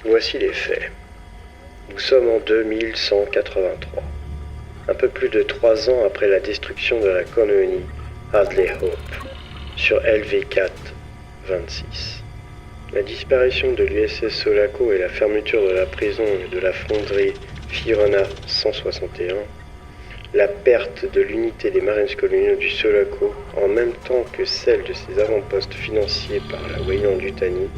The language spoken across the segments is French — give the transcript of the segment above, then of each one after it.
Voici les faits. Nous sommes en 2183, un peu plus de 3 ans après la destruction de la colonie Hadley Hope sur LV4-26. La disparition de l'USS Sulaco et la fermeture de la prison et de la fonderie Fiorina 161, la perte de l'unité des Marines coloniaux du Sulaco en même temps que celle de ses avant-postes financiers par la Weyland-Yutani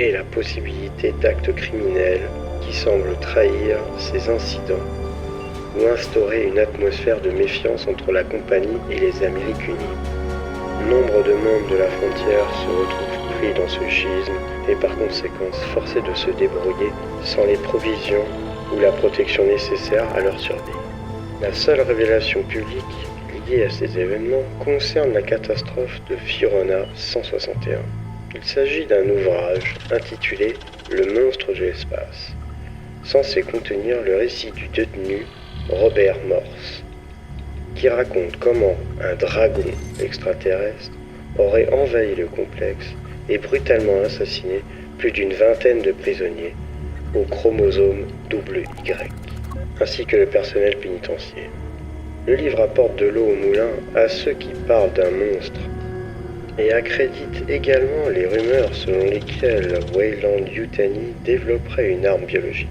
et la possibilité d'actes criminels qui semblent trahir ces incidents ou instaurer une atmosphère de méfiance entre la compagnie et les Amériques unies. Nombre de membres de la frontière se retrouvent pris dans ce schisme et par conséquent forcés de se débrouiller sans les provisions ou la protection nécessaire à leur survie. La seule révélation publique liée à ces événements concerne la catastrophe de Fiorina 161. Il s'agit d'un ouvrage intitulé « Le monstre de l'espace », censé contenir le récit du détenu Robert Morse, qui raconte comment un dragon extraterrestre aurait envahi le complexe et brutalement assassiné plus d'une vingtaine de prisonniers au chromosome WY, ainsi que le personnel pénitentiaire. Le livre apporte de l'eau au moulin à ceux qui parlent d'un monstre et accrédite également les rumeurs selon lesquelles Weyland-Yutani développerait une arme biologique.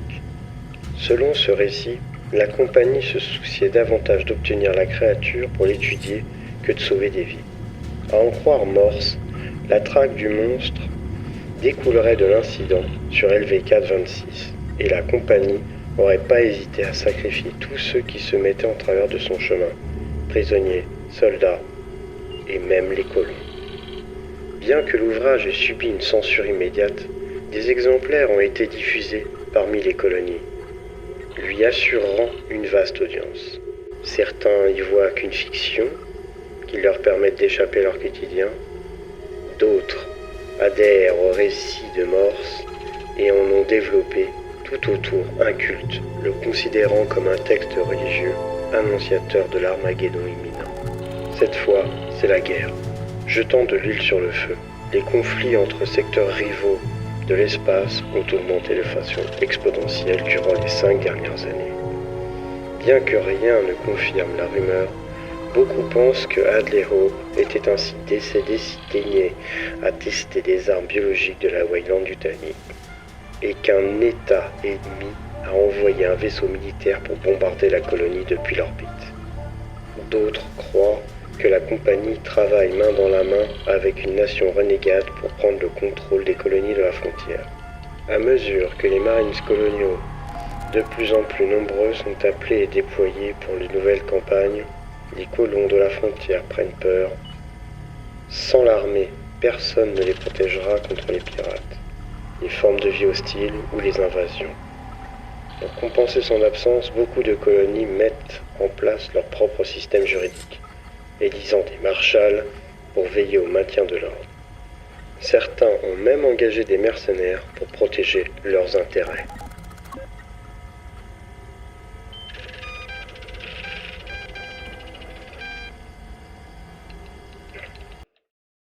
Selon ce récit, la compagnie se souciait davantage d'obtenir la créature pour l'étudier que de sauver des vies. À en croire Morse, la traque du monstre découlerait de l'incident sur LV4-26 et la compagnie n'aurait pas hésité à sacrifier tous ceux qui se mettaient en travers de son chemin, prisonniers, soldats et même les colons. Bien que l'ouvrage ait subi une censure immédiate, des exemplaires ont été diffusés parmi les colonies, lui assurant une vaste audience. Certains y voient qu'une fiction qui leur permette d'échapper à leur quotidien, d'autres adhèrent au récit de Morse et en ont développé tout autour un culte, le considérant comme un texte religieux annonciateur de l'Armageddon imminent. Cette fois, c'est la guerre, jetant de l'huile sur le feu. Les conflits entre secteurs rivaux de l'espace ont augmenté de façon exponentielle durant les 5 dernières années. Bien que rien ne confirme la rumeur, beaucoup pensent que Hadley Hope était ainsi décédé s'il daignait à tester des armes biologiques de la Weyland-Yutani et qu'un État ennemi a envoyé un vaisseau militaire pour bombarder la colonie depuis l'orbite. D'autres croient que la compagnie travaille main dans la main avec une nation renégade pour prendre le contrôle des colonies de la frontière. À mesure que les Marines coloniaux, de plus en plus nombreux, sont appelés et déployés pour les nouvelles campagnes, les colons de la frontière prennent peur. Sans l'armée, personne ne les protégera contre les pirates, les formes de vie hostiles ou les invasions. Pour compenser son absence, beaucoup de colonies mettent en place leur propre système juridique, élisant des marshals pour veiller au maintien de l'ordre. Certains ont même engagé des mercenaires pour protéger leurs intérêts.